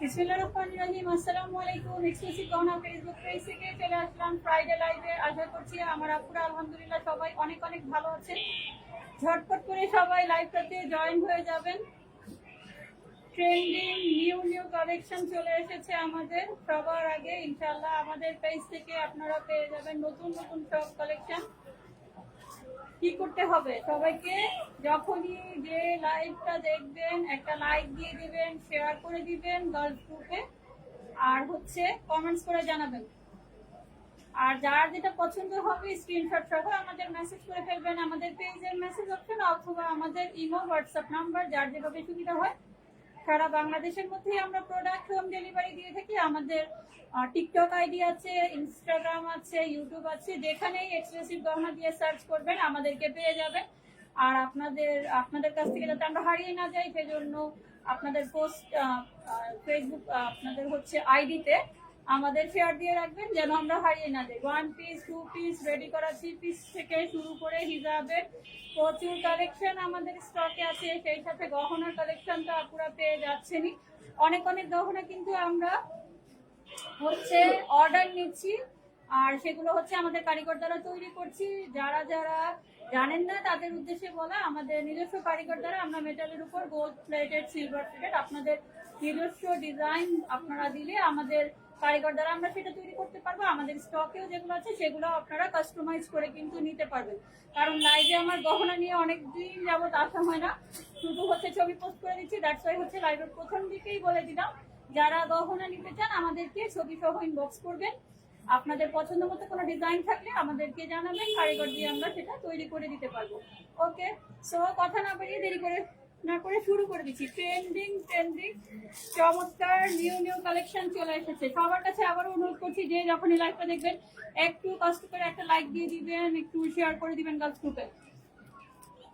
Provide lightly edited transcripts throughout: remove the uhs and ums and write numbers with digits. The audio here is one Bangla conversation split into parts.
বিসমিল্লাহির রহমানির রহিম। আসসালামু আলাইকুম। এক্সক্লুসিভ গহনা ফেসবুক পেজ থেকে চলে আসলাম ফ্রাইডে লাইভে। আশা করছি আমার আপুরা আলহামদুলিল্লাহ সবাই অনেক অনেক ভালো আছেন। ঝটপট করে সবাই লাইভটাতে জয়েন হয়ে যাবেন। ট্রেন্ডিং নিউ কালেকশন চলে এসেছে আমাদের সবার আগে। ইনশাআল্লাহ আমাদের পেজ থেকে আপনারা পেয়ে যাবেন নতুন নতুন সব কালেকশন। কি করতে হবে সবাইকে, যখনই যে লাইভটা দেখবেন একটা লাইক দিয়ে দিবেন, শেয়ার করে দিবেন গার্লস গ্রুপে, আর হচ্ছে কমেন্টস করে জানাবেন। আর যার যেটা পছন্দ হবে স্ক্রিনশট সহ আমাদের মেসেজ করে ফেলবেন আমাদের পেজের মেসেজ অপশন অথবা আমাদের ইমো হোয়াটসঅ্যাপ নাম্বার, যার যেভাবে সুবিধা হয়। সারা বাংলাদেশের মধ্যেই আমরা প্রোডাক্ট হোম ডেলিভারি দিয়ে থাকি। আমাদের টিকটক আইডি আছে, ইনস্টাগ্রাম আছে, ইউটিউব আছে, যেখানেই এক্সক্লুসিভ গহনা দিয়ে সার্চ করবেন আমাদেরকে পেয়ে যাবেন। আর আপনাদের কাছ থেকে যাতে আমরা হারিয়ে না যাই সেজন্য আপনাদের পোস্ট ফেসবুক আপনাদের হচ্ছে আইডিতে আমাদের শেয়ার দিয়ে রাখবেন যেন আমরা হারিয়ে না যাই। 1 পিস 2 পিস রেডি করা 3 পিস থেকে শুরু করে হিজাবের প্রচুর কালেকশন আমাদের স্টকে আছে। সেই সাথে গহনার কালেকশন তো আপনারা পেয়ে যাচ্ছেনই। অনেক অনেক গহনা কিন্তু আমরা হচ্ছে অর্ডার নিচ্ছি, আর সেগুলো হচ্ছে আমাদের কারিগর দ্বারা তৈরি করছি। যারা যারা জানেন না তাদের উদ্দেশ্যে বলা, আমাদের নিজস্ব কারিগর দ্বারা আমরা মেটালের উপর গোল্ড প্লেটেড, সিলভার প্লেটেড আপনাদের নিজস্ব ডিজাইন আপনারা দিলে আমাদের কারিগর দ্বারা আমরা সেটা তৈরি করতে পারবো। আমাদের স্টকেও যেগুলো আছে সেগুলো আপনারা কাস্টমাইজ করে কিন্তু নিতে পারবেন। কারণ লাইভে আমার গহনা নিয়ে অনেক দিন যাবত আসা হয় না, শুধু হচ্ছে ছবি পোস্ট করে দিচ্ছি। দ্যাটস ওয়াই হচ্ছে লাইভের প্রথম দিকেই বলে দিলাম, যারা গহনা নিতে চান আমাদেরকে ছবি সহ ইনবক্স করবেন। আপনাদের পছন্দ মতো কোনো ডিজাইন থাকলে আমাদেরকে জানাবেন, কারিগর দিয়ে আমরা সেটা তৈরি করে দিতে পারবো। ওকে, সো কথা না বাড়িয়ে দেরি করে না করে শুরু করে দিচ্ছি। ট্রেন্ডিং চমৎকার নিউ কালেকশন চলে এসেছে। সবার কাছে আবারও অনুরোধ করছি যে যখনই লাইভটা দেখবেন একটু কষ্ট করে একটা লাইক দিয়ে দিবেন, একটু শেয়ার করে দিবেন গার্লস গ্রুপে।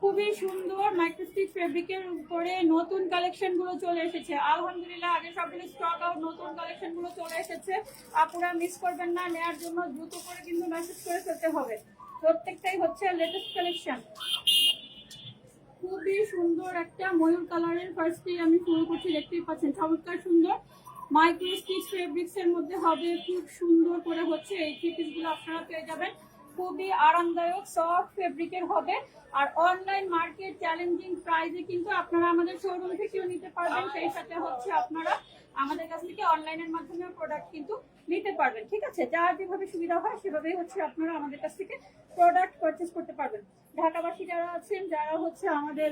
খুবই সুন্দর মাইক্রোস্টিচ ফেব্রিকের উপরে নতুন কালেকশন গুলো চলে এসেছে আলহামদুলিল্লাহ। আগে সবগুলো স্টক আউট, নতুন কালেকশন গুলো চলে এসেছে। আপনারা মিস করবেন না, নেওয়ার জন্য দ্রুত করে কিন্তু মেসেজ করে ফেলতে হবে। প্রত্যেকটাই হচ্ছে লেটেস্ট কালেকশন। খুবই সুন্দর একটা ময়ূর কালারের ফার্স্টেই আমি শুরু করছি, দেখতেই পাচ্ছেন চমৎকার সুন্দর মাইক্রোস্টিচ ফেব্রিক্স এর মধ্যে হবে। খুব সুন্দর করে হচ্ছে এই থ্রি পিস গুলো আপনারা পেয়ে যাবেন। খুবই আরামদায়ক সফট ফেব্রিকের হবে। আর অনলাইন মার্কেট চ্যালেঞ্জিং প্রাইসে কিন্তু আপনারা আমাদের শোরুম থেকেও নিতে পারবেন। সেই সাথে হচ্ছে আপনারা আমাদের কাছ থেকে অনলাইনের মাধ্যমে প্রোডাক্ট কিন্তু নিতে পারবেন। ঠিক আছে, যার যেভাবে সুবিধা হয় সেভাবেই হচ্ছে আপনারা আমাদের কাছ থেকে প্রোডাক্ট পারচেস করতে পারবেন। ঢাকাবাসী যারা আছেন, যারা হচ্ছে আমাদের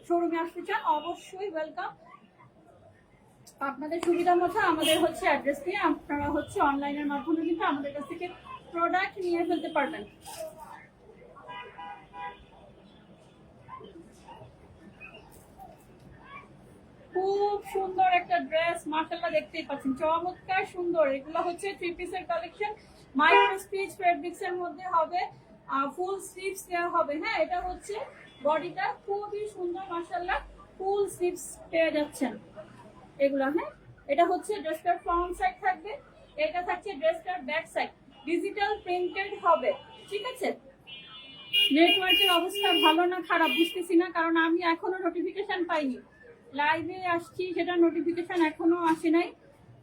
শোরুমে আসতে চান, অবশ্যই ওয়েলকাম। আপনাদের সুবিধা মতো আমাদের হচ্ছে অ্যাড্রেস দিয়ে আপনারা হচ্ছে অনলাইনের মাধ্যমে কিন্তু আমাদের কাছ থেকে প্রোডাক্ট নিয়ে ফেলতে পারবেন। খুব সুন্দর একটা ড্রেস, মাশাআল্লাহ দেখতেই পাচ্ছেন চমৎকার সুন্দর। এগুলো হচ্ছে থ্রি পিসের কালেকশন, মাইক্রো স্টিচ ফেব্রিক্স এর মধ্যে হবে, ফুল স্লিভস দেওয়া হবে। হ্যাঁ, এটা হচ্ছে বডিটা খুবই সুন্দর মাশাআল্লাহ, ফুল স্লিভস পেয়ে যাচ্ছেন এগুলো। হ্যাঁ, এটা হচ্ছে ড্রেসটার ফ্রন্ট সাইড থাকবে, এটা থাকছে ড্রেসটার ব্যাক সাইড, ডিজিটাল প্রিন্টেড হবে। ঠিক আছে, নেটওয়ার্কের অবস্থা ভালো না খারাপ বুঝতেছি না, কারণ আমি এখনো নোটিফিকেশন পাইনি। লাইভে আসছি, সেটা নোটিফিকেশন এখনো আসে নাই,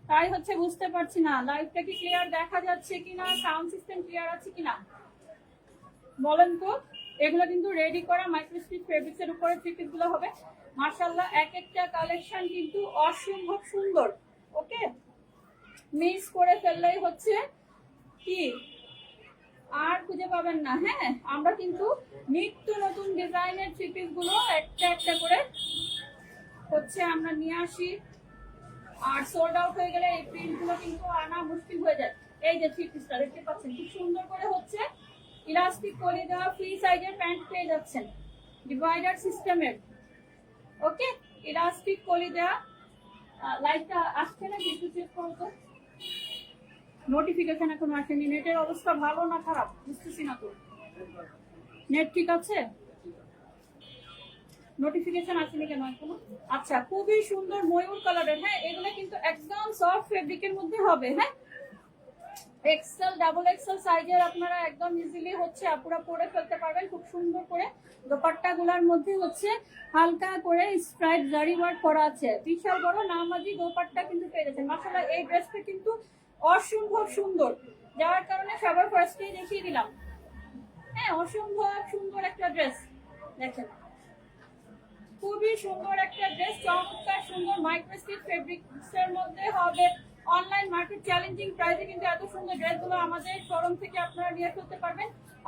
তাই হচ্ছে বুঝতে পারছি না লাইভটা কি ক্লিয়ার দেখা যাচ্ছে কিনা, সাউন্ড সিস্টেম ক্লিয়ার আছে কিনা বলেন তো। এগুলো কিন্তু রেডি করা মাইক্রোস্টিচ ফেব্রিক্স এর উপরে থ্রি পিস গুলো হবে। মাশাআল্লাহ এক একটা কালেকশন কিন্তু অসম্ভব সুন্দর। ওকে, মিস করে ফেললেই হচ্ছে কি আর খুঁজে পাবেন না। হ্যাঁ, আমরা কিন্তু নিত্য নতুন ডিজাইনের থ্রি পিস গুলো একটা একটা করে হচ্ছে আমরা নিয়ে আসি। আর সোল্ড আউট হয়ে গেলে এই প্রিন্ট গুলো কিন্তু আনা মুশকিল হয়ে যায়। এই যে থ্রি পিসটা দেখতে পাচ্ছেন কি সুন্দর করে হচ্ছে ইলাস্টিক করে দেওয়া ফ্রি সাইজের প্যান্ট পেয়ে যাচ্ছেন ডিভাইডার সিস্টেমের। ওকে, ইলাস্টিক করে দেওয়া। লাইটটা আসছে না কিছু চেক করো তো, নোটিফিকেশন এখনো আসেনি। নেটের অবস্থা ভালো না খারাপ বুঝতেছি না তো। নেট ঠিক আছে? নোটিফিকেশন আসেনি কেন এখনো? আচ্ছা, খুবই সুন্দর ময়ূর কালারের। হ্যাঁ, এগুলো কিন্তু একদম সফট ফেব্রিকের মধ্যে হবে। হ্যাঁ, এক্সেল ডাবল এক্সেল সাইজের আপনারা একদম ইজিলি হচ্ছে আপুরা পরে ফেলতে পারবেন খুব সুন্দর করে। দোপাট্টা গুলার মধ্যে হচ্ছে হালকা করে স্ট্রাইপ জারি ওয়ার্ক করা আছে, বিশাল বড় নামাজি দোপাট্টা কিন্তু পেয়ে যাচ্ছেন। মাশাআল্লাহ এই ড্রেসটা কিন্তু অসম্ভব সুন্দর, যার কারণে সবার ফার্স্টেই দেখিয়ে দিলাম। হ্যাঁ, অসম্ভব সুন্দর একটা ড্রেস, দেখেন খুবই সুন্দর একটা ড্রেস, চমৎকার সুন্দর মাইক্রোস্টিচ ফেব্রিক্স এর মধ্যে হবে। অনলাইন মার্কেট চ্যালেঞ্জিং প্রাইসে কিন্তু এত সুন্দর ড্রেসগুলো আমাদের শোরুম থেকে আপনারা নিয়ে ফেলতে পারবেন,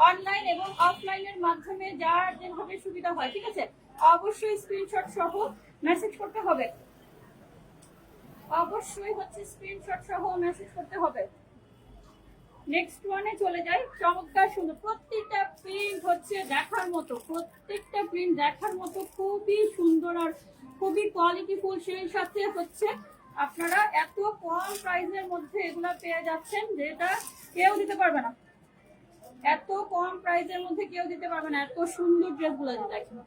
অনলাইন এবং অফলাইনের মাধ্যমে যার যেভাবে সুবিধা হয়। ঠিক আছে, অবশ্যই স্ক্রিনশট সহ মেসেজ করতে হবে, অবশ্যই হচ্ছে স্ক্রিনশট সহ মেসেজ করতে হবে। নেক্সট ওয়ানে চলে যাই। চমৎকার সুন্দর, প্রত্যেকটা প্রিন্ট হচ্ছে দেখার মতো, প্রত্যেকটা প্রিন্ট দেখার মতো, খুবই সুন্দর আর খুবই কোয়ালিটিফুল। সেই সাথে হচ্ছে আপনারা এত কম প্রাইসের মধ্যে এগুলা পেয়ে যাচ্ছেন যেটা কেউ দিতে পারবে না, এত কম প্রাইসের মধ্যে কেউ দিতে পারবে না। এত সুন্দর ড্রেসগুলো দেখেন।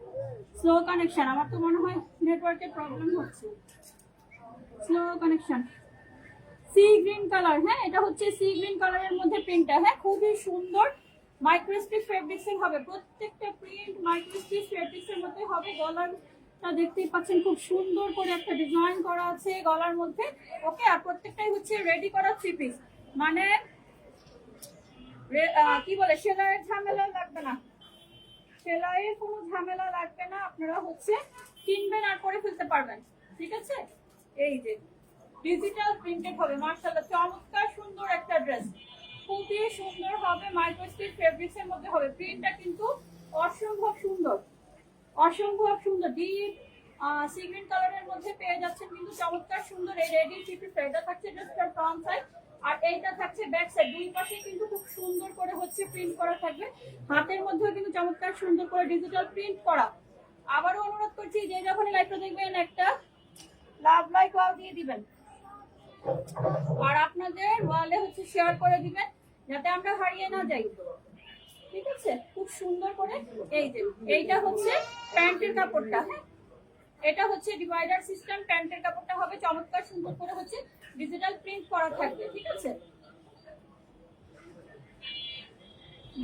স্লো কানেকশন, আমার তো মনে হয় নেটওয়ার্কের প্রবলেম হচ্ছে, slow connection. Sea green colour, হ্যাঁ এটা হচ্ছে সি গ্রিন কালারের মধ্যে প্রিন্টটা, হ্যাঁ খুবই সুন্দর মাইক্রোস্টিচ ফেব্রিক্স এর হবে। প্রত্যেকটা প্রিন্ট মাইক্রোস্টিচ ফেব্রিক্স এর মধ্যে হবে। গলারটা দেখতেই পাচ্ছেন খুব সুন্দর করে একটা ডিজাইন করা আছে গলার মধ্যে। ওকে, আর প্রত্যেকটাই হচ্ছে রেডি করা থ্রি পিস, মানে কি বলে সেলাইয়ের ঝামেলা লাগবে না, সেলাইয়ের কোনো ঝামেলা লাগবে না, আপনারা হচ্ছে কিনবেন আর করে ফেলতে পারবেন। ঠিক আছে, এই যে ডিজিটাল প্রিন্টেড হবে, মাশাআল্লাহ চমৎকার সুন্দর একটা ড্রেস, খুবই সুন্দর হবে, মাইক্রোস্টিচ ফেব্রিক্স এর মধ্যে হবে। প্রিন্টটা কিন্তু অসম্ভব সুন্দর, অসম্ভব সুন্দর। ডিপ সি গ্রিন কালারের মধ্যে পেয়ে যাচ্ছেন কিন্তু চমৎকার সুন্দর এই রেডি থ্রি পিস। এটা থাকছে ড্রেসটার ফ্রন্ট সাইড আর এইটা থাকছে ব্যাক সাইড, দুই পাশে কিন্তু খুব সুন্দর করে হচ্ছে প্রিন্ট করা থাকবে। হাতের মধ্যেও কিন্তু চমৎকার সুন্দর করে ডিজিটাল প্রিন্ট করা। আবারও অনুরোধ করছি যে যখনই লাইভটা দেখবেন একটা লাভ লাইক ওয়াও দিয়ে দিবেন আর আপনাদের ওয়ালে হচ্ছে শেয়ার করে দিবেন যাতে আমরা হারিয়ে না যাই। ঠিক আছে, খুব সুন্দর করে। এই যে এইটা হচ্ছে প্যান্টের কাপড়টা, হ্যাঁ এটা হচ্ছে ডিভাইডার সিস্টেম, প্যান্টের কাপড়টা হবে চমৎকার সুন্দর করে হচ্ছে ডিজিটাল প্রিন্ট করা থাকবে। ঠিক আছে,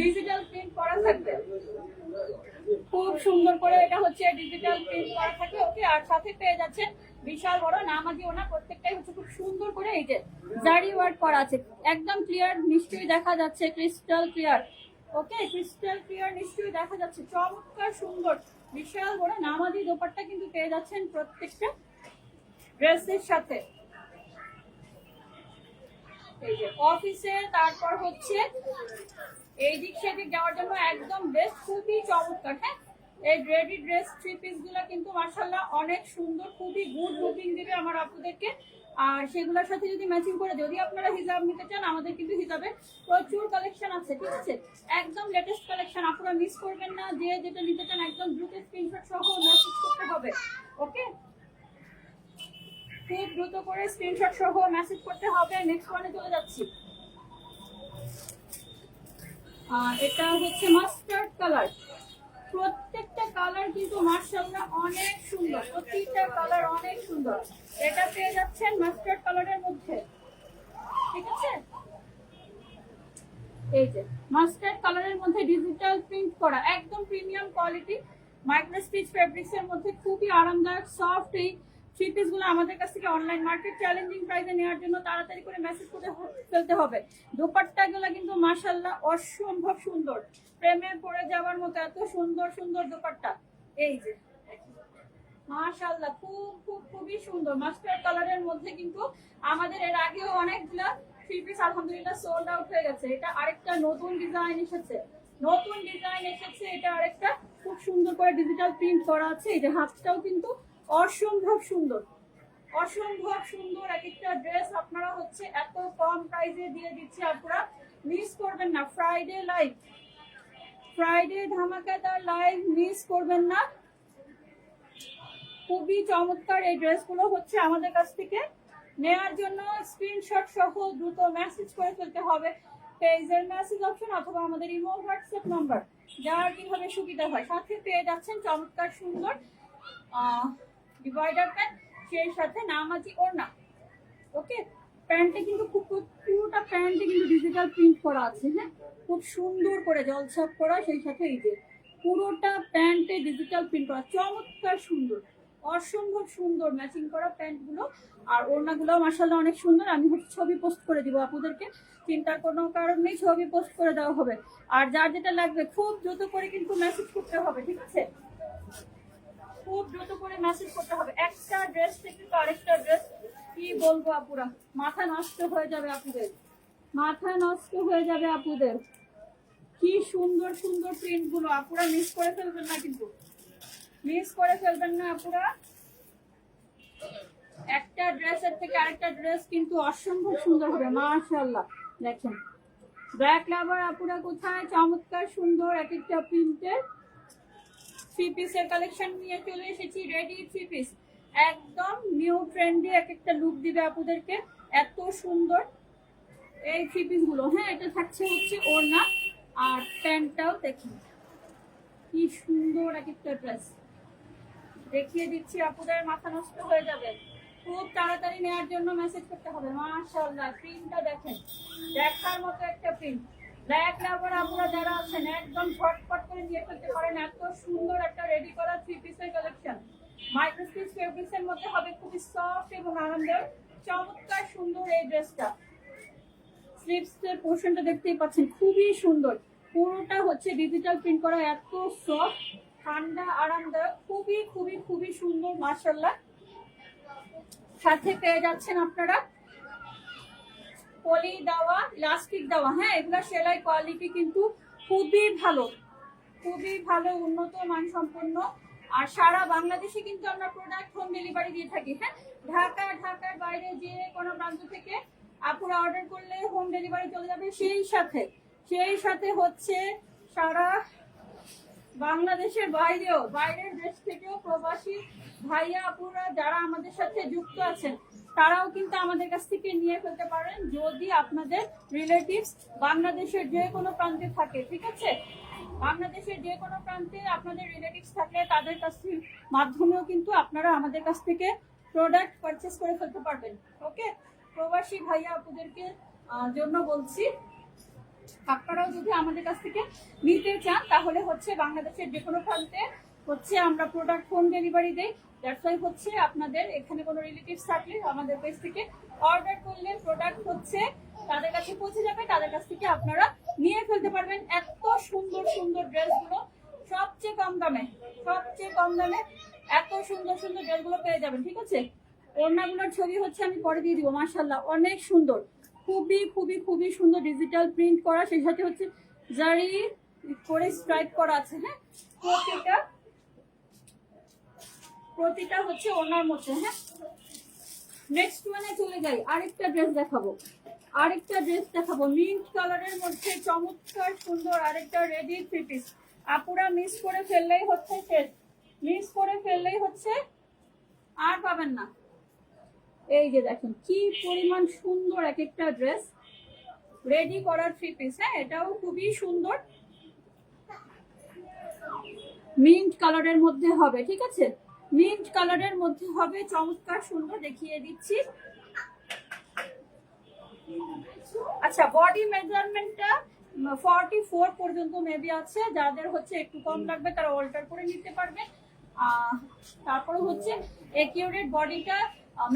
ডিজিটাল প্রিন্ট করা থাকবে খুব সুন্দর করে, এটা হচ্ছে ডিজিটাল প্রিন্ট করা থাকবে। ওকে, আর সাথে পেয়ে যাচ্ছেন বিশাল বড় নামাজি ওনা, প্রত্যেকটাই হচ্ছে খুব সুন্দর করে এই যে জারি ওয়ার্ক করা আছে, একদম ক্লিয়ার নিশ্চয়ই দেখা যাচ্ছে, ক্রিস্টাল ক্লিয়ার। ওকে, ক্রিস্টাল ক্লিয়ার নিশ্চয়ই দেখা যাচ্ছে, চমৎকার সুন্দর বিশাল বড় নামাজি দোপাট্টা কিন্তু পেয়ে যাচ্ছেন প্রত্যেকটা ড্রেসের সাথে। এই যে অফিসে, তারপর হচ্ছে এই দিক সেদিক যাওয়ার জন্য একদম বেস্ট, খুবই চমৎকার। হ্যাঁ, এই রেডি ড্রেস থ্রি পিস গুলা কিন্তু মাশাআল্লাহ অনেক সুন্দর, খুবই গুড লুকিং দিবে আমার আপুদেরকে। আর সেগুলোর সাথে যদি ম্যাচিং করে যদি আপনারা হিজাব নিতে চান, আমাদের কিন্তু হিজাবের প্রচুর কালেকশন আছে। ঠিক আছে, একদম লেটেস্ট কালেকশন, আপনারা মিস করবেন না। যে যেটা নিতে চান একদম দ্রুত স্ক্রিনশট সহ মেসেজ করতে হবে। ওকে, খুব দ্রুত করে স্ক্রিনশট সহ মেসেজ করতে হবে। নেক্সট ওয়ানে চলে যাচ্ছি। এটা হচ্ছে মাস্টার্ড কালার, প্রত্যেকটা কালার কিন্তু মাশাআল্লাহ অনেক সুন্দর, প্রত্যেকটা কালার অনেক সুন্দর। এটা পেয়ে যাচ্ছেন মাস্টার্ড কালারের মধ্যে। ঠিক আছে, এই যে মাস্টার্ড কালারের মধ্যে ডিজিটাল প্রিন্ট করা, একদম প্রিমিয়াম কোয়ালিটি মাইক্রোস্টিচ ফেব্রিক্স এর মধ্যে, খুবই আরামদায়ক সফট। এই থ্রি পিস গুলো আমাদের কাছ থেকে অনলাইন মার্কেট চ্যালেঞ্জিং প্রাইসে নেওয়ার জন্য তাড়াতাড়ি করে মেসেজ করে ফেলতে হবে। দোপাট্টা গুলো কিন্তু মাশাআল্লাহ অসম্ভব সুন্দর, প্রেমে পড়ে যাওয়ার মতো এত সুন্দর সুন্দর দোপাট্টা। এই যে মাশাআল্লাহ খুব খুব খুবই সুন্দর মাস্টার্ড কালারের মধ্যে কিন্তু আমাদের এর আগেও অনেকগুলা থ্রি পিস আলহামদুলিল্লাহ সোল্ড আউট হয়ে গেছে। এটা আরেকটা নতুন ডিজাইন এসেছে, নতুন ডিজাইন এসেছে। এটা আরেকটা খুব সুন্দর করে ডিজিটাল প্রিন্ট করা আছে। এই যে হাতটাও কিন্তু অসম্ভব সুন্দর, অসম্ভব সুন্দর এক একটা ড্রেস আপনারা হচ্ছে এত কম প্রাইসে দিয়ে দিচ্ছি, আপনারা মিস করবেন না। ফ্রাইডে লাইভ, ফ্রাইডে ধামাকাদার লাইভ মিস করবেন না। খুবই চমৎকার এই ড্রেসগুলো হচ্ছে আমাদের কাছ থেকে নেওয়ার জন্য স্ক্রিনশট সহ দ্রুত মেসেজ করে ফেলতে হবে। পেজের মেসেজ অপশন অথবা আমাদের ইমো হোয়াটসঅ্যাপ নাম্বার, যার কিভাবে সুবিধা হয়। সাথে পেয়ে যাচ্ছেন চমৎকার সুন্দর ডিভাইডার প্যান্ট, সেই সাথে নামাজি ওড়না। ওকে, প্যান্টে কিন্তু খুব পুরোটা প্যান্টে কিন্তু ডিজিটাল প্রিন্ট করা আছে, হ্যাঁ, খুব সুন্দর করে জলছাপ করা, সেই সাথে এই যে পুরোটা প্যান্টে ডিজিটাল প্রিন্ট করা, চমৎকার সুন্দর, অসম্ভব সুন্দর ম্যাচিং করা প্যান্টগুলো। আর ওড়নাগুলো মাশাআল্লাহ অনেক সুন্দর। আমি হচ্ছে ছবি পোস্ট করে দিব আপনাদেরকে, চিন্তার কোনো কারণ নেই, ছবি পোস্ট করে দেওয়া হবে। আর যার যেটা লাগবে খুব দ্রুত করে কিন্তু মেসেজ করতে হবে, ঠিক আছে, খুব দ্রুত করে মেসেজ করতে হবে। একটা ড্রেস থেকে তো আরেকটা ড্রেস কি বলবো আপুরা, মাথা নষ্ট হয়ে যাবে আপুদের, মাথা নষ্ট হয়ে যাবে আপুদের। কি সুন্দর সুন্দর প্রিন্ট গুলো, আপুরা মিস করে ফেলবেন না, কিন্তু মিস করে ফেলবেন না আপুরা। একটা ড্রেসের থেকে আরেকটা ড্রেস কিন্তু অসম্ভব সুন্দর হবে মাশাআল্লাহ। দেখেন ব্ল্যাক লাভার আপুরা কোথায়, চমৎকার সুন্দর এক একটা প্রিন্টের থ্রি পিসের কালেকশন নিয়ে চলে এসেছি, রেডি থ্রি পিস, একদম নিউ ট্রেন্ডি এক একটা লুক দিবে আপুদেরকে, এত সুন্দর এই থ্রি পিস গুলো। হ্যাঁ, এটা থাকছে হচ্ছে ওড়না, আর প্যান্টটাও দেখুন কি সুন্দর এক একটা ড্রেস, দেখিয়ে দিচ্ছি আপুদের, মাথা নষ্ট হয়ে যাবে। খুব তাড়াতাড়ি নেওয়ার জন্য মেসেজ করতে হবে। মাশাআল্লাহ প্রিন্টটা দেখেন, দেখার মতো একটা প্রিন্ট। ব্ল্যাক লাভার আপুরা যারা আছেন একদম ঝটপট করে নিয়ে ফেলতে পারেন, এত সুন্দর একটা রেডি করা থ্রি পিসের কালেকশন। মাইক্রো স্টিচ ফেব্রিক্সের মধ্যে হবে, খুবই সফট এবং আরামদায়ক, চমৎকার সুন্দর এই ড্রেসটা। স্লিভসের পোর্শনটা দেখতেই পাচ্ছেন, খুবই সুন্দর, পুরোটা হচ্ছে ডিজিটাল প্রিন্ট করা, এত সফট, ঠান্ডা, আরামদায়ক, খুবই খুবই খুবই সুন্দর মাশাআল্লাহ। সাথে পেয়ে যাচ্ছেন আপনারা পলি দেওয়া, ইলাস্টিক দেওয়া, হ্যাঁ, এগুলা সেলাই কোয়ালিটি কিন্তু খুবই ভালো, খুবই ভালো, উন্নত মান সম্পন্ন। আর সারা বাংলাদেশে কিন্তু আমরা প্রোডাক্ট হোম ডেলিভারি দিয়ে থাকি। হ্যাঁ, ঢাকার বাইরে যে কোনো প্রান্ত থেকে আপুরা অর্ডার করলে হোম ডেলিভারি চলে যাবে, সেই সাথে হচ্ছে সারা বাংলাদেশের বাইরেও, বাইরের দেশ থেকেও প্রবাসী ভাইয়া আপুরা যারা আমাদের সাথে যুক্ত আছেন, তারাও কিন্তু আমাদের কাছ থেকে নিয়ে ফেলতে পারেন যদি আপনাদের রিলেটিভস বাংলাদেশের যে কোনো প্রান্তে থাকে, ঠিক আছে, বাংলাদেশের যে কোনো প্রান্তে আপনাদের রিলেটিভস থাকলে তাদের কাছে মাধ্যমেও কিন্তু আপনারা আমাদের কাছ থেকে প্রোডাক্ট পারচেস করে ফেলতে পারবেন। ওকে, প্রবাসী ভাইয়া আপুদেরকে জন্য বলছি, আপনারাও যদি আমাদের কাছ থেকে নিতে চান তাহলে হচ্ছে বাংলাদেশের যে কোনো প্রান্তে হচ্ছে আমরা প্রোডাক্ট হোম ডেলিভারি দেই। দ্যাটস ওয়াই হচ্ছে আপনাদের এখানে কোনো রিলেটিভস থাকলে আমাদের পেজ থেকে অর্ডার করলে প্রোডাক্ট হচ্ছে তাদের কাছে পৌঁছে যাবে, তাদের কাছ থেকে আপনারা নিয়ে ফেলতে পারবেন। এত সুন্দর সুন্দর ড্রেসগুলো সবচেয়ে কম দামে এত সুন্দর সুন্দর ড্রেসগুলো পেয়ে যাবেন, ঠিক আছে। ওড়নাগুলোর ছবি হচ্ছে আমি পরে দিয়ে দিব, মাশাআল্লাহ অনেক সুন্দর, খুবই খুবই খুবই সুন্দর, ডিজিটাল প্রিন্ট করা, সেই সাথে হচ্ছে জারি করে স্ট্রাইপ করা আছে। হ্যাঁ, প্রতিটা হচ্ছে ওনার মধ্যে। হ্যাঁ, নেক্সট ওয়ানে চলে যাই, আরেকটা ড্রেস দেখাবো মিন্ট কালারের মধ্যে, চমৎকার সুন্দর আরেকটা রেডি থ্রি পিস। আপুরা মিস করে ফেললেই হচ্ছে শেষ, মিস করে ফেললেই হচ্ছে আর পাবেন না। এই যে দেখেন কি পরিমাণ সুন্দর এক একটা ড্রেস, রেডি করার থ্রি পিস। হ্যাঁ, এটাও খুবই সুন্দর, মিন্ট কালারের মধ্যে হবে, ঠিক আছে, মিন্ট কালারের মধ্যে হবে, চমৎকার সুন্দর, দেখিয়ে দিচ্ছি। আচ্ছা, বডি মেজারমেন্টটা 44 পর্যন্ত মেবি আছে, যাদের হচ্ছে একটু কম লাগবে তারা অল্টার করে নিতে পারবে। তারপরে হচ্ছে একিউরেট বডিটা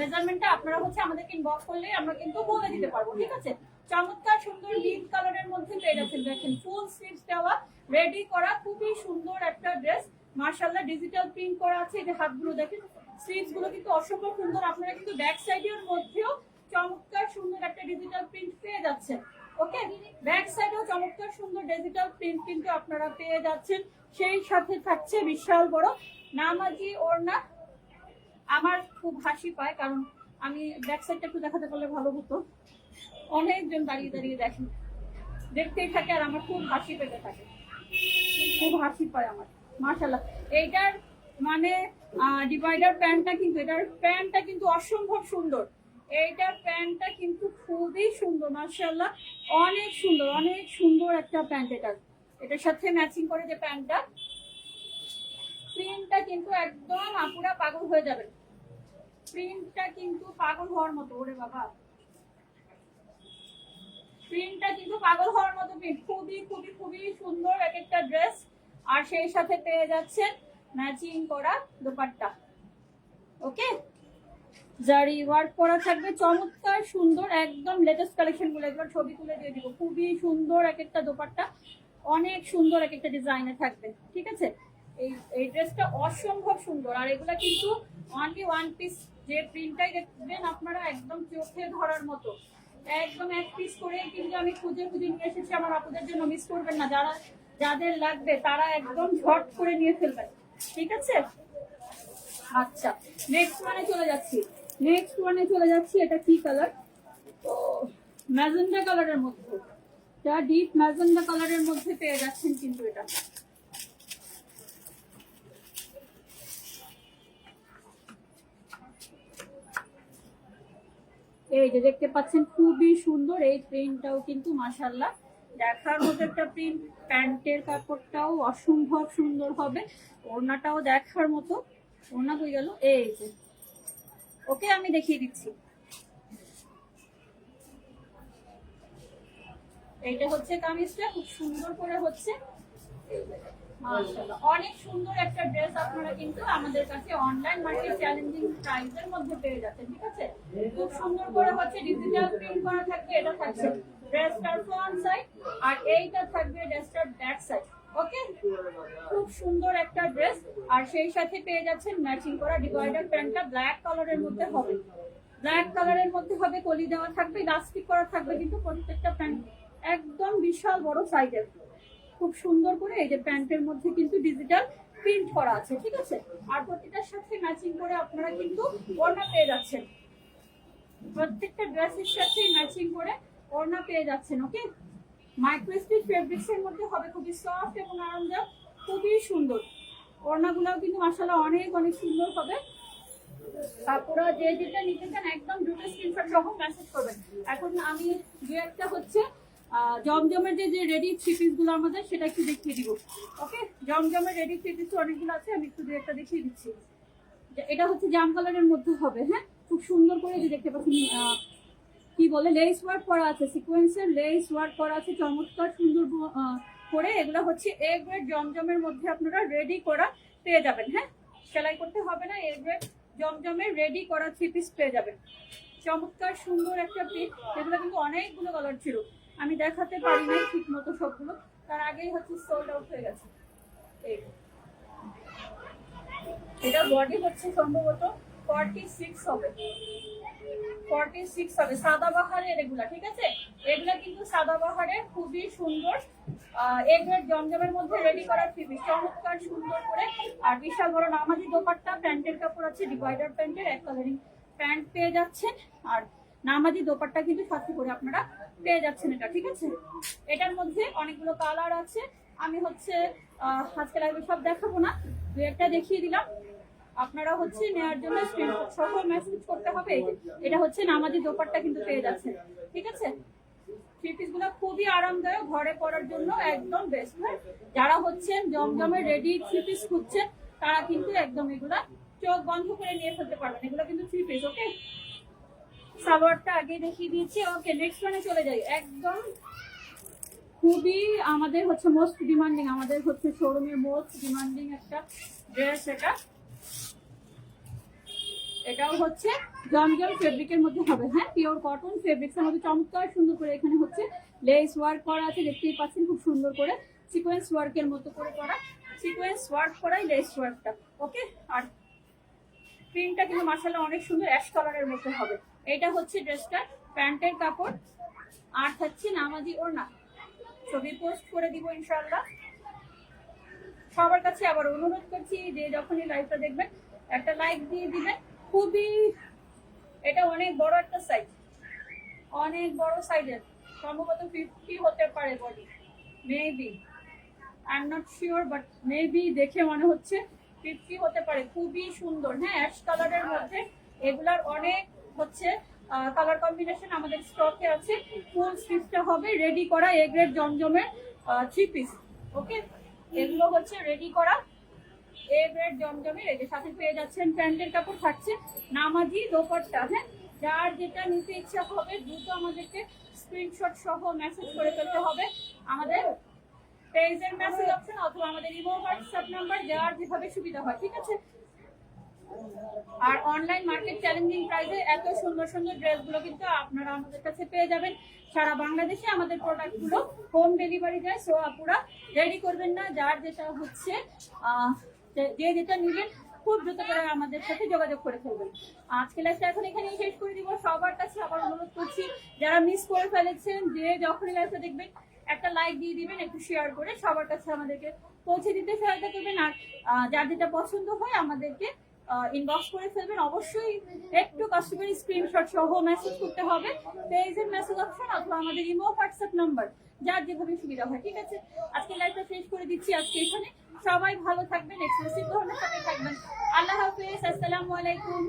মেজারমেন্টটা আপনারা হচ্ছে আমাদেরকে ইনবক্স করলে আমরা কিন্তু বলে দিতে পারবো, ঠিক আছে। চমৎকার সুন্দর মিন্ট কালারের মধ্যে পেয়ে যাচ্ছেন, দেখেন ফুল স্লিভস দেওয়া, রেডি করা, খুবই সুন্দর একটা ড্রেস মাশাআল্লাহ, ডিজিটাল প্রিন্ট করা আছে। এই যে হাতগুলো দেখেন, স্লিভস গুলো কিন্তু অসম্ভব সুন্দর, আপনারা কিন্তু ব্যাক সাইডের মধ্যেও চমৎকার সুন্দর একটা ডিজিটাল প্রিন্ট পেয়ে যাচ্ছেন। ওকে, ব্যাক সাইডেও চমৎকার সুন্দর ডিজিটাল প্রিন্ট কিন্তু আপনারা পেয়ে যাচ্ছেন, সেই সাথে থাকছে বিশাল বড় নামাজি ওড়না। আমার খুব হাসি পায়, কারণ আমি ব্যাক সাইডটা একটু দেখাতে পারলে ভালো হতো, অনেকজন দাঁড়িয়ে দাঁড়িয়ে দেখেন, দেখতেই থাকে আর আমার খুব হাসি পেতে থাকে, খুব হাসি পায় আমার মাশাআল্লাহ। এইটার মানে ডিভাইডার প্যান্টটা কিন্তু, এটার প্যান্টটা কিন্তু অসম্ভব সুন্দর, এইটার প্যান্টটা কিন্তু খুবই সুন্দর মাশাআল্লাহ, অনেক সুন্দর একটা প্যান্ট। এটার সাথে ম্যাচিং করে যে প্যান্টটা, প্রিন্টটা কিন্তু একদম আপুরা পাগল হয়ে যাবেন, প্রিন্টটা কিন্তু পাগল হওয়ার মতো। ওরে বাবা, প্রিন্টটা কিন্তু পাগল হওয়ার মতো প্রিন্ট, খুবই খুবই খুবই সুন্দর এক একটা ড্রেস। আর সেই সাথে পেয়ে যাচ্ছেন ম্যাচিং করা দোপাট্টা। ওকে, জারি ওয়ার্ক করা থাকবে, চমৎকার সুন্দর একদম লেটেস্ট কালেকশন গুলো একবার ছবি তুলে দিয়ে দিব। খুবই সুন্দর এক একটা দোপাট্টা, অনেক সুন্দর এক একটা ডিজাইনে থাকবে। ঠিক আছে, এই ড্রেসটা অসম্ভব সুন্দর। আর এগুলা কিন্তু অনলি ওয়ান পিস, যে প্রিন্টটাই দেখবেন আপনারা একদম চোখে ধরার মতো, একদম এক পিস করে কিন্তু আমি খুঁজে খুঁজে নিয়ে এসেছি আমার আপুদের জন্য। মিস করবেন না, যারা যাদের লাগবে তারা একদম ঝট করে নিয়ে ফেলবেন। ঠিক আছে, আচ্ছা নেক্সট ওয়ানে চলে যাচ্ছি। এটা কি কালার? তো ম্যাজেন্ডা কালারের মধ্যে, যা ডিপ ম্যাজেন্ডা কালারের মধ্যে পেয়ে যাচ্ছেন কিন্তু এটা। এই যে দেখতে পাচ্ছেন খুবই সুন্দর এই প্রিন্টটাও কিন্তু মাশাআল্লাহ দেখার মতো একটা প্রিন্ট। প্যান্টের কাপড়টাও অসম্ভব সুন্দর হবে, ওড়নাটাও দেখার মতো। ওড়না হয়ে গেল এই যে, ওকে আমি দেখিয়ে দিচ্ছি। এইটা হচ্ছে কামিজটা, খুব সুন্দর করে হচ্ছে মাশাআল্লাহ, অনেক সুন্দর একটা ড্রেস। আপনারা কিন্তু আমাদের কাছে অনলাইন মার্কেট চ্যালেঞ্জিং প্রাইসের মধ্যে পেয়ে যাচ্ছেন। ঠিক আছে, খুব সুন্দর করে হচ্ছে ডিজিটাল প্রিন্ট করা থাকবে। এটা থাকছে ড্রেসটার ফ্রন্ট সাইড, আর এইটা থাকবে ড্রেসটার ব্যাক সাইড। ওকে, খুব সুন্দর একটা ড্রেস। আর সেই সাথে পেয়ে যাচ্ছেন ম্যাচিং করা ডিভাইডার প্যান্টটা ব্ল্যাক কালারের মধ্যে হবে। ব্ল্যাক কালারের মধ্যে হবে, কলি দেওয়া থাকবে, ইলাস্টিক করা থাকবে কিন্তু প্রত্যেকটা প্যান্ট একদম বিশাল বড় সাইজের। খুব সুন্দর করে এই যে প্যান্টের মধ্যে কিন্তু ডিজিটাল প্রিন্ট করা আছে। ঠিক আছে, আর প্রত্যেকটার সাথে ম্যাচিং করে আপনারা কিন্তু ওড়না পেয়ে যাচ্ছেন। প্রত্যেকটা ড্রেসের সাথে ম্যাচিং করে ওড়না পেয়ে যাচ্ছেন। ওকে, মাইক্রোস্টিচ ফেব্রিক্স এর মধ্যে হবে, খুবই সফট এবং আরামদায়ক, খুবই সুন্দর। ওড়নাগুলোও কিন্তু মাশাআল্লাহ অনেক অনেক সুন্দর হবে। আপনারা যে যেটা নিতে চান একদম দ্রুত স্ক্রিনশট সহ মেসেজ করবেন। এখন আমি দু একটা হচ্ছে জমজমের যে রেডি থ্রি পিস গুলো আমাদের, সেটা একটু দেখিয়ে দিব। ওকে, জমজমের রেডি থ্রি পিস অনেকগুলো আছে, আমি একটু দু একটা দেখিয়ে দিচ্ছি। এটা হচ্ছে জাম কালারের মধ্যে হবে। হ্যাঁ, খুব সুন্দর করে যে দেখতে পাচ্ছেন কি বলে লেস ওয়ার্ক করা আছে, সিকোয়েন্সের লেস ওয়ার্ক করা আছে চমৎকার সুন্দর করে। এগুলো হচ্ছে এ গ্রেড জমজমের মধ্যে আপনারা রেডি করা পেয়ে যাবেন। হ্যাঁ, সেলাই করতে হবে না, এ গ্রেড জমজমের রেডি করা থ্রি পিস পেয়ে যাবেন। চমৎকার সুন্দর একটা প্রিন্ট। এগুলো কিন্তু অনেকগুলো কালার ছিল, আমি দেখাতে পারি নাই ঠিক মতো সবগুলো, তার আগেই হচ্ছে সোল্ড আউট হয়ে গেছে। এটা বডি হচ্ছে সম্ভবত 46 হবে, 46 হবে সাদাবাহারের এগুলা। ঠিক আছে, এগুলা কিন্তু সাদাবাহারের খুবই সুন্দর এগুলো জমজমের মধ্যে রেডি করার থ্রি চমৎকার সুন্দর করে। আর বিশাল বড় নামাজি দোপাট্টা, প্যান্টের কাপড় আছে ডিভাইডার প্যান্টের, এক কালারিং প্যান্ট পেয়ে যাচ্ছেন। আর নামাজি দোপাট্টা কিন্তু সাথে করে আপনারা পেয়ে যাচ্ছেন এটা। ঠিক আছে, এটার মধ্যে অনেকগুলো কালার আছে, আমি হচ্ছে আজকে লাইভে সব দেখাবো না, দু একটা দেখিয়ে দিলাম। আপনারা হচ্ছে নেওয়ার জন্য স্ক্রিনশট সহ মেসেজ করতে হবে। এটা হচ্ছে নামাজি দোপাট্টা কিন্তু পেয়ে যাচ্ছেন। ঠিক আছে, থ্রি পিস গুলো খুবই আরামদায়ক, ঘরে পরার জন্য একদম বেস্ট। যারা হচ্ছেন জমজমের রেডি থ্রি পিস খুঁজছেন তারা কিন্তু একদম এগুলা চোখ বন্ধ করে নিয়ে ফেলতে পারবেন। এগুলো কিন্তু থ্রি পিস। ওকে, সালোয়ারটা আগে দেখিয়ে দিয়েছি। ওকে, নেক্সট ওয়ানে চলে যাই। একদম খুবই আমাদের হচ্ছে মোস্ট ডিমান্ডিং, আমাদের হচ্ছে শোরুমের মোস্ট ডিমান্ডিং একটা ড্রেস। এটাও হচ্ছে জমজম ফেব্রিকের মধ্যে হবে। হ্যাঁ, পিওর কটন ফেব্রিক্স এর মধ্যে চমৎকার সুন্দর করে এখানে হচ্ছে লেস ওয়ার্ক করা আছে, দেখতেই পাচ্ছেন খুব সুন্দর করে সিকোয়েন্স ওয়ার্কের মতো করে করা, সিকোয়েন্স ওয়ার্ক করাই লেস ওয়ার্কটা। ওকে, আর প্রিন্টটা কিন্তু মাশাআল্লাহ অনেক সুন্দর অ্যাশ কালারের মধ্যে হবে। এটা হচ্ছে ড্রেসটা প্যান্টের কাপড়, আর থাকছে নামাজি ওড়না। ছবি পোস্ট করে দিব ইনশাআল্লাহ। সবার কাছে আবার অনুরোধ করছি যে যখনই লাইভটা দেখবেন একটা লাইক দিয়ে দিবেন। খুবই এটা অনেক বড় একটা সাইজ, অনেক বড় সাইজের, সম্ভবত 50 হতে পারে body, maybe, I am not sure, but maybe দেখে মনে হচ্ছে 50 হতে পারে। খুবই সুন্দর। হ্যাঁ, অ্যাশ কালারের মধ্যে এগুলার অনেক হচ্ছে কালার কম্বিনেশন আমাদের স্টকে আছে। ফুল স্লিভটা হবে রেডি করা এ গ্রেড জমজমের থ্রি পিস। ওকে, এগুলো হচ্ছে রেডি করা এ গ্রেড জমজমের। এই যে সাথে পেয়ে যাচ্ছেন প্যান্টের কাপড়, থাকছে নামাজি দোপাট্টা। হ্যাঁ, যার যেটা নিতে ইচ্ছা হবে দ্রুত আমাদেরকে স্ক্রিনশট সহ মেসেজ করে ফেলতে হবে আমাদের পেজের মেসেজ অপশন অথবা আমাদের ইমো হোয়াটসঅ্যাপ নাম্বার, যার যেভাবে সুবিধা হয়, ঠিক আছে। আর অনলাইন মার্কেট চ্যালেঞ্জিং প্রাইসে এত সুন্দর সুন্দর ড্রেসগুলো কিন্তু আপনারা আমাদের কাছে পেয়ে যাবেন। সারা বাংলাদেশে আমাদের প্রোডাক্টগুলো হোম ডেলিভারি যায়। সো আপুরা রেডি করবেন না, যার যেটা হচ্ছে যে যেটা নেবেন খুব দ্রুত করে আমাদের সাথে যোগাযোগ করে ফেলবেন। আজকে লাইভটা এখন এখানেই শেষ করে দিব। সবার কাছে আবার অনুরোধ করছি, যারা মিস করে ফেলেছেন, যে যখনই লাইভটা দেখবেন একটা লাইক দিয়ে দিবেন, একটু শেয়ার করে সবার কাছে আমাদেরকে পৌঁছে দিতে সহায়তা করবেন। আর যার যেটা পছন্দ হয় আমাদেরকে ইনবক্স করে ফেলবেন। অবশ্যই একটু কষ্ট করে স্ক্রিনশট সহ মেসেজ করতে হবে পেজের মেসেজ অপশন অথবা আমাদের ইমো হোয়াটসঅ্যাপ নাম্বার, যার যেভাবে সুবিধা হয়, ঠিক আছে। আজকে লাইভটা শেষ করে দিচ্ছি আজকে এখানে। সবাই ভালো থাকবেন, এক্সক্লুসিভ ধরনের সাথে থাকবেন। আল্লাহ হাফেজ, আসসালামু আলাইকুম।